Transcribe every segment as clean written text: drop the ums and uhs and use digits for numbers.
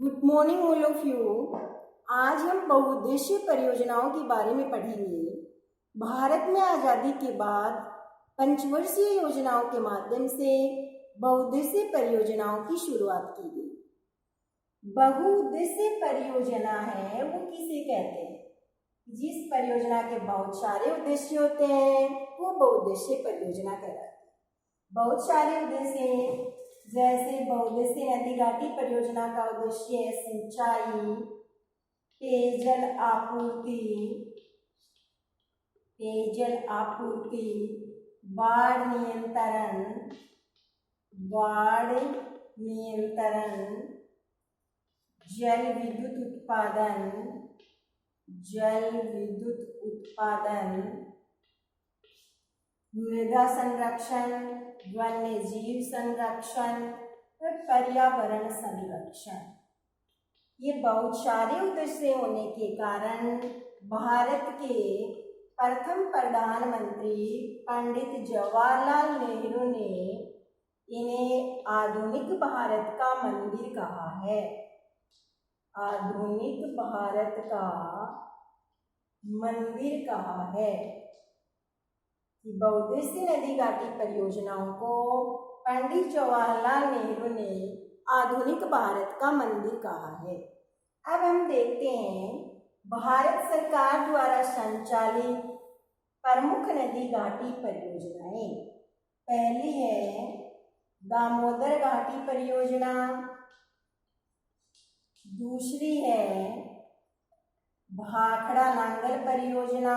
Good morning all of you. आज हम बहुउद्देशीय परियोजनाओं के बारे में पढ़ेंगे। भारत में आज़ादी के बाद पंचवर्षीय योजनाओं के माध्यम से बहुउद्देशीय परियोजनाओं की शुरुआत की गई। बहुउद्देशीय परियोजना है वो किसे कहते हैं? जिस परियोजना के बहुत सारे उद्देश्य होते हैं वो बहुउद्देशीय परियोजना कहलाती है। बहुत सारे उद्देश्य जैसे बहुउद्देशीय नदी घाटी परियोजना का उद्देश्य है सिंचाई, पेयजल आपूर्ति, बाढ़ नियंत्रण, जल विद्युत उत्पादन, मृदा संरक्षण, वन्य जीव संरक्षण और पर्यावरण संरक्षण। ये बहुत सारे उद्देश्य होने के कारण भारत के प्रथम प्रधानमंत्री पंडित जवाहरलाल नेहरू ने इन्हें आधुनिक भारत का मंदिर कहा है। आधुनिक भारत का मंदिर कहा है। बहुउद्देशीय नदी घाटी परियोजनाओं को पंडित जवाहरलाल नेहरू ने आधुनिक भारत का मंदिर कहा है। अब हम देखते हैं भारत सरकार द्वारा संचालित प्रमुख नदी घाटी परियोजनाएं। पहली है दामोदर घाटी परियोजना, दूसरी है भाखड़ा नांगल परियोजना,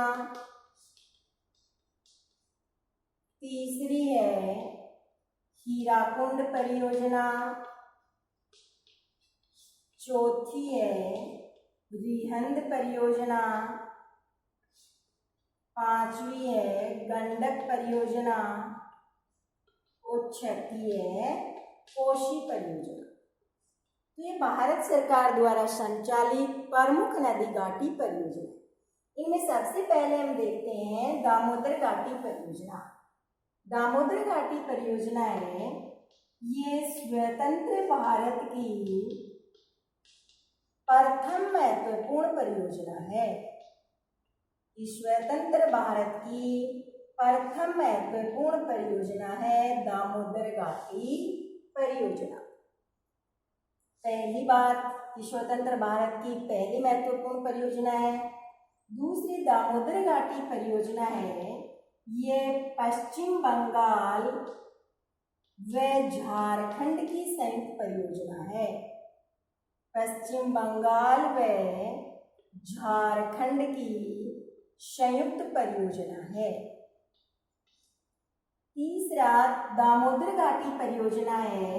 तीसरी है हीराकुंड परियोजना, चौथी है रिहंद परियोजना, पांचवी है गंडक परियोजना और छठी है कोसी परियोजना। तो ये भारत सरकार द्वारा संचालित प्रमुख नदी घाटी परियोजना। इनमें सबसे पहले हम देखते हैं दामोदर घाटी परियोजना। दामोदर घाटी परियोजना है ये स्वतंत्र भारत की प्रथम महत्वपूर्ण परियोजना है। स्वतंत्र भारत की प्रथम महत्वपूर्ण परियोजना है दामोदर घाटी परियोजना। पहली बात स्वतंत्र भारत की पहली महत्वपूर्ण परियोजना है। दूसरी दामोदर घाटी परियोजना है ये पश्चिम बंगाल व झारखंड की संयुक्त परियोजना है। पश्चिम बंगाल व झारखंड की संयुक्त परियोजना है। तीसरा दामोदर घाटी परियोजना है,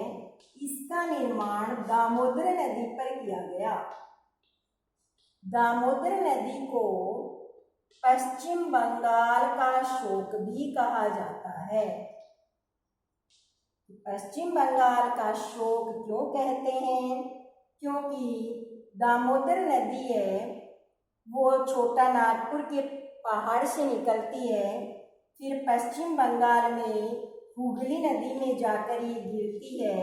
इसका निर्माण दामोदर नदी पर किया गया। दामोदर नदी को पश्चिम बंगाल का शोक भी कहा जाता है। पश्चिम बंगाल का शोक क्यों कहते हैं? क्योंकि दामोदर नदी है वो छोटा नागपुर के पहाड़ से निकलती है, फिर पश्चिम बंगाल में हुगली नदी में जाकर ये गिरती है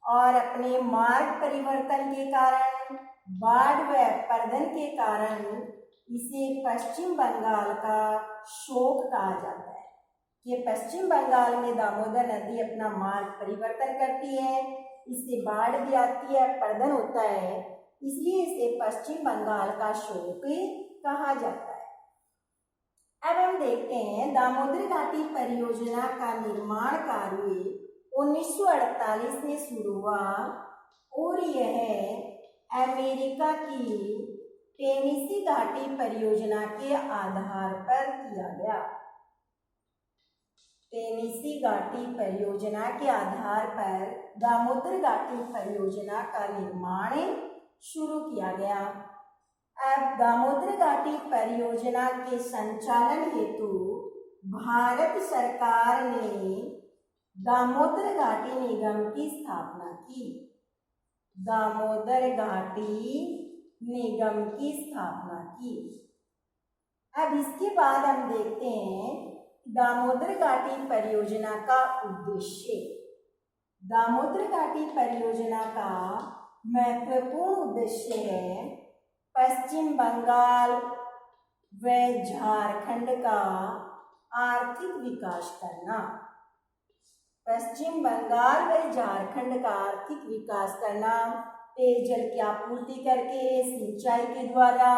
और अपने मार्ग परिवर्तन के कारण, बाढ़ व अपरदन के कारण इसे पश्चिम बंगाल का शोक कहा जाता है। ये पश्चिम बंगाल में दामोदर नदी अपना मार्ग परिवर्तन करती है, इससे बाढ़ भी आती है, अपरदन होता है, इसलिए इसे पश्चिम बंगाल का शोक कहा जाता है। अब हम देखते हैं दामोदर घाटी परियोजना का निर्माण कार्य 1948 में शुरू हुआ और यह अमेरिका की टेनेसी घाटी परियोजना के आधार पर किया गया। टेनेसी घाटी परियोजना के आधार पर दामोदर घाटी परियोजना का निर्माण शुरू किया गया। अब दामोदर घाटी परियोजना के संचालन हेतु भारत सरकार ने दामोदर घाटी निगम की स्थापना की। दामोदर घाटी निगम की स्थापना की। अब इसके बाद हम देखते हैं दामोदर घाटी परियोजना का उद्देश्य। दामोदर घाटी परियोजना का महत्वपूर्ण उद्देश्य है पश्चिम बंगाल व झारखंड का आर्थिक विकास करना। पश्चिम बंगाल व झारखंड का आर्थिक विकास करना, पेयजल की आपूर्ति करके, सिंचाई के द्वारा,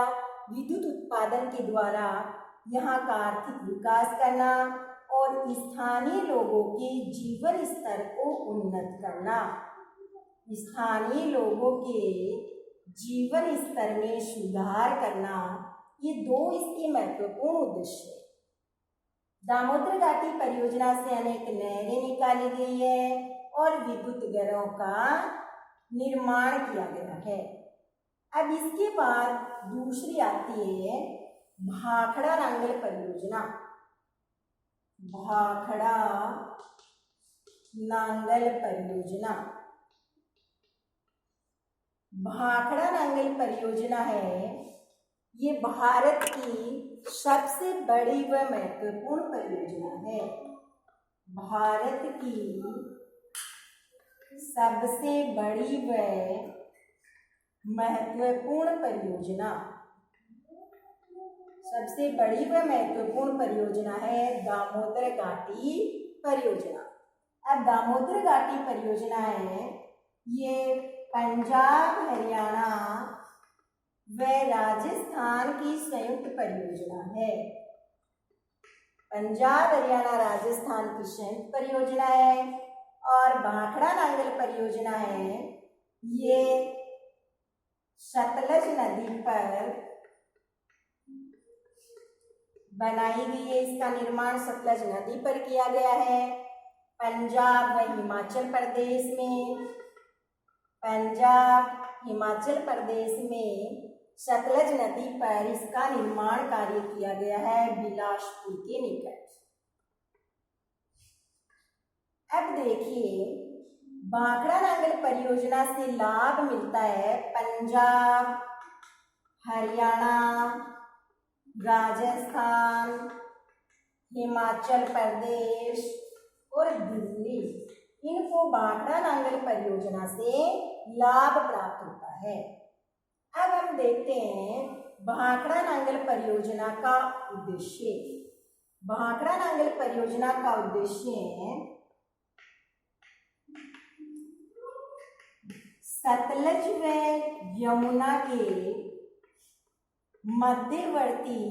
विद्युत उत्पादन के द्वारा यहाँ का आर्थिक विकास करना और स्थानीय लोगों के जीवन स्तर को उन्नत करना। स्थानीय लोगों के जीवन स्तर में सुधार करना, ये दो इसके महत्वपूर्ण उद्देश्य हैं। दामोदर घाटी परियोजना से अनेक नहरें निकाली गई है और विद्युत घरों का निर्माण किया गया है। अब इसके बाद दूसरी आती है भाखड़ा नांगल परियोजना। भाखड़ा नांगल परियोजना, भाखड़ा नांगल परियोजना है, ये भारत की सबसे बड़ी व महत्वपूर्ण परियोजना है। भारत की सबसे बड़ी व महत्वपूर्ण परियोजना, सबसे बड़ी व महत्वपूर्ण परियोजना है दामोदर घाटी परियोजना। अब दामोदर घाटी परियोजना है, ये पंजाब, हरियाणा व राजस्थान की संयुक्त परियोजना है। पंजाब, हरियाणा, राजस्थान की संयुक्त परियोजना है। और भाखड़ा नांगल परियोजना है, ये सतलज नदी पर बनाई गई है। इसका निर्माण सतलज नदी पर किया गया है। पंजाब व हिमाचल प्रदेश में, पंजाब, हिमाचल प्रदेश में सतलज नदी पर इसका निर्माण कार्य किया गया है, बिलासपुर के निकट। अब देखिए, भाखड़ा नांगल परियोजना से लाभ मिलता है पंजाब, हरियाणा, राजस्थान, हिमाचल प्रदेश और दिल्ली, इनको भाखड़ा नांगल परियोजना से लाभ प्राप्त होता है। अब हम देखते हैं भाखड़ा नांगल परियोजना का उद्देश्य। भाखड़ा नांगल परियोजना का उद्देश्य है सतलज व यमुना के मध्यवर्ती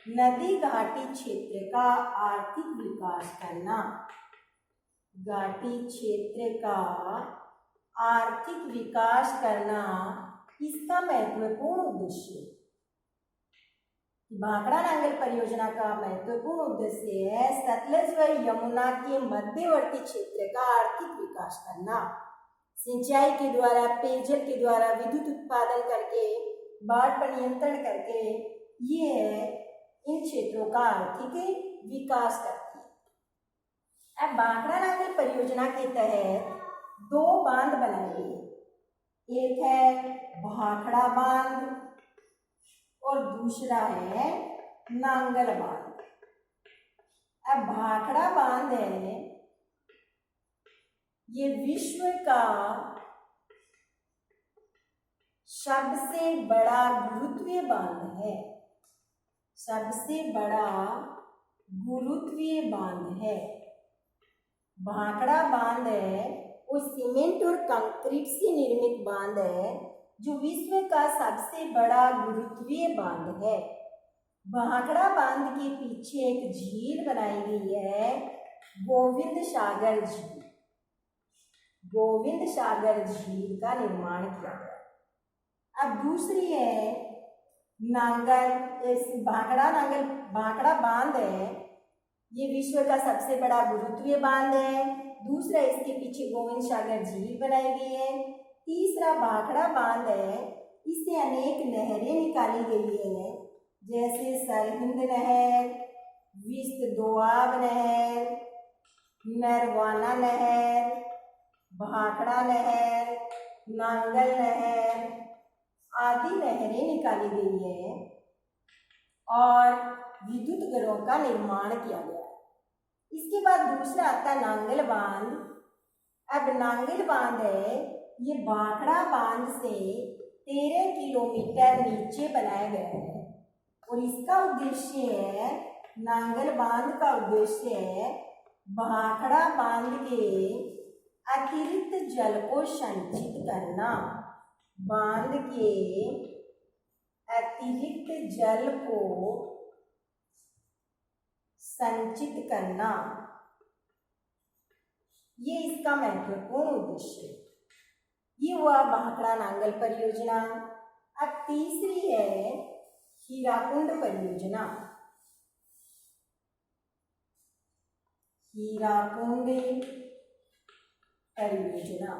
नदी घाटी क्षेत्र का आर्थिक विकास करना। घाटी क्षेत्र का आर्थिक विकास करना इसका महत्वपूर्ण उद्देश्य है। भाखड़ा नांगल परियोजना का महत्वपूर्ण उद्देश्य है सतलज व यमुना के मध्यवर्ती क्षेत्र का आर्थिक विकास करना, सिंचाई के द्वारा, पेयजल के द्वारा, विद्युत उत्पादन करके, बाढ़ पर नियंत्रण करके ये इन क्षेत्रों का आर्थिक विकास करती है। अब भाखड़ा नांगल परियोजना के तहत दो बांध बनाए गए, एक है भाखड़ा बांध और दूसरा है नांगल बांध। अब भाखड़ा बांध है, ये विश्व का सबसे बड़ा गुरुत्वीय बांध है, सबसे बड़ा गुरुत्वीय बांध है। भाखड़ा बांध है वो सीमेंट और कंक्रीट से निर्मित बांध है जो विश्व का सबसे बड़ा गुरुत्वीय बांध है। भाखड़ा बांध के पीछे एक झील बनाई गई है, गोविंद सागर झील। गोविंद सागर झील का निर्माण किया गया। अब दूसरी है नांगल, भाखड़ा बांध है, ये विश्व का सबसे बड़ा गुरुत्वीय बांध है। दूसरा, इसके पीछे गोविंद सागर झील बनाई गई है। तीसरा भाखड़ा बांध है, इससे अनेक नहरें निकाली गई है, जैसे सरहिंद नहर, विस्त दोआब नहर, नरवाना नहर, भाखड़ा नहर, नांगल नहर आदि नहरें निकाली गई है और विद्युत घरों का निर्माण किया गया। इसके बाद दूसरा आता है नांगल बांध। अब नांगल बांध है, ये भाखड़ा बांध से 13 किलोमीटर नीचे बनाया गया है और इसका उद्देश्य है, नांगल बांध का उद्देश्य है भाखड़ा बांध के अतिरिक्त जल को संचित करना। बांध के अतिरिक्त जल को संचित करना, ये इसका महत्वपूर्ण उद्देश्य है। ये हुआ भाखड़ा नांगल परियोजना। अब तीसरी है हीराकुंड परियोजना। हीराकुंड परियोजना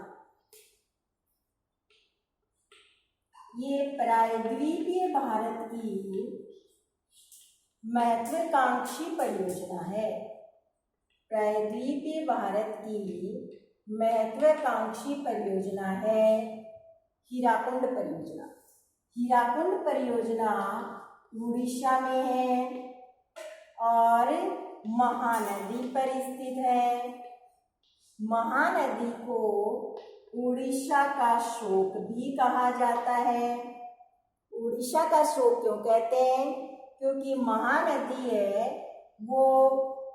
ये प्रायद्वीपीय भारत की महत्वाकांक्षी परियोजना है। प्रायद्वीपीय भारत की महत्वाकांक्षी परियोजना है हीराकुंड परियोजना। हीराकुंड परियोजना उड़ीसा में है और महानदी पर स्थित है। महानदी को उड़ीसा का शोक भी कहा जाता है। उड़ीसा का शोक क्यों कहते हैं? क्योंकि महानदी है वो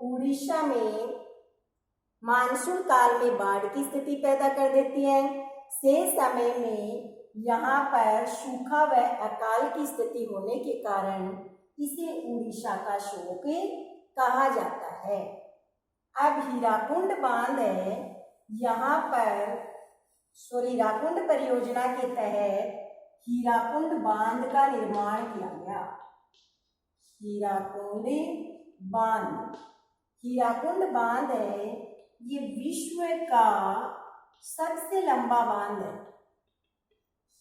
उड़ीसा में मानसून काल में बाढ़ की स्थिति पैदा कर देती है। शेष समय में यहाँ पर सूखा व अकाल की स्थिति होने के कारण इसे उड़ीसा का शोक कहा जाता है। अब हीराकुंड बांध है, यहाँ पर हीराकुंड परियोजना के तहत हीराकुंड बांध का निर्माण किया गया। हीराकुंड बांध, हीराकुंड बांध है, ये विश्व का सबसे लंबा बांध है।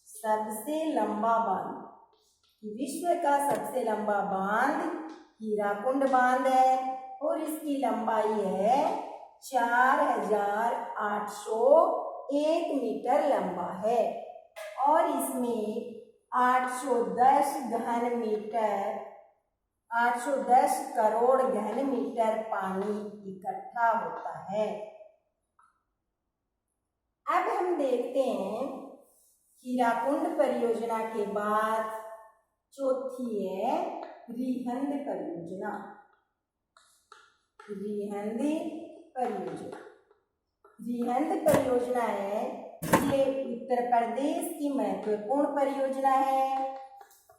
सबसे लंबा बांध, विश्व का सबसे लंबा बांध हीराकुंड बांध है और इसकी लंबाई है 4801 मीटर लंबा है और इसमें 810 करोड़ घन मीटर पानी इकट्ठा होता है। अब हम देखते हैं हीराकुंड परियोजना के बाद चौथी है रिहंद परियोजना। रिहंद परियोजना, रिहंद परियोजना है, ये उत्तर प्रदेश की महत्वपूर्ण परियोजना है।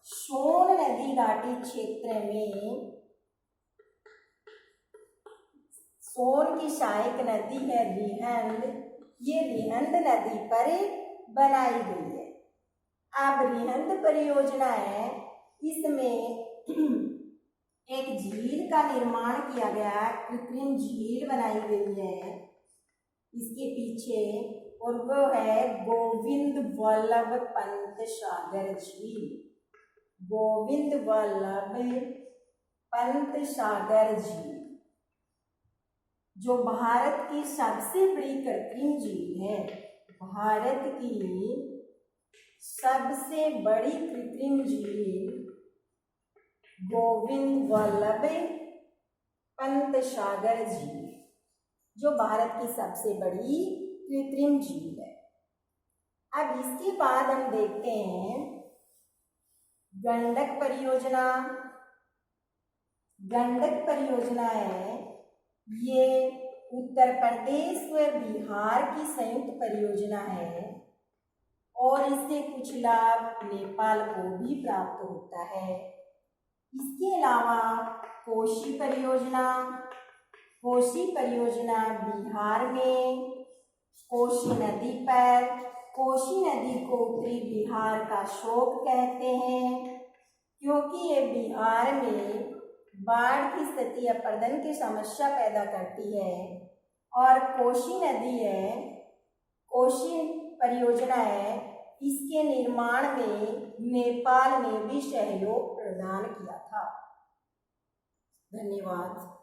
सोन नदी घाटी क्षेत्र में सोन की सहायक नदी है रिहंद, ये रिहंद नदी पर बनाई गई है। अब रिहंद परियोजना है, इसमें एक झील का निर्माण किया गया, कृत्रिम झील बनाई गई है इसके पीछे, और वो है गोविंद वल्लभ पंत सागर झील। गोविंद वल्लभ पंत सागर झील जो भारत की सबसे बड़ी कृत्रिम झील है। भारत की सबसे बड़ी कृत्रिम झील गोविंद वल्लभ पंत सागर झील जो भारत की सबसे बड़ी कृत्रिम झील है। अब इसके बाद हम देखते हैं गंडक परियोजना। गंडक परियोजना है, ये उत्तर प्रदेश व बिहार की संयुक्त परियोजना है और इससे कुछ लाभ नेपाल को भी प्राप्त होता है। इसके अलावा कोसी परियोजना, कोसी परियोजना बिहार में कोसी नदी पर, कोसी नदी को उत्तरी बिहार का शोक कहते हैं क्योंकि ये बिहार में बाढ़ की स्थिति या प्रदन की समस्या पैदा करती है। और कोसी नदी है, कोसी परियोजना है, इसके निर्माण में नेपाल ने भी सहयोग प्रदान किया था। धन्यवाद।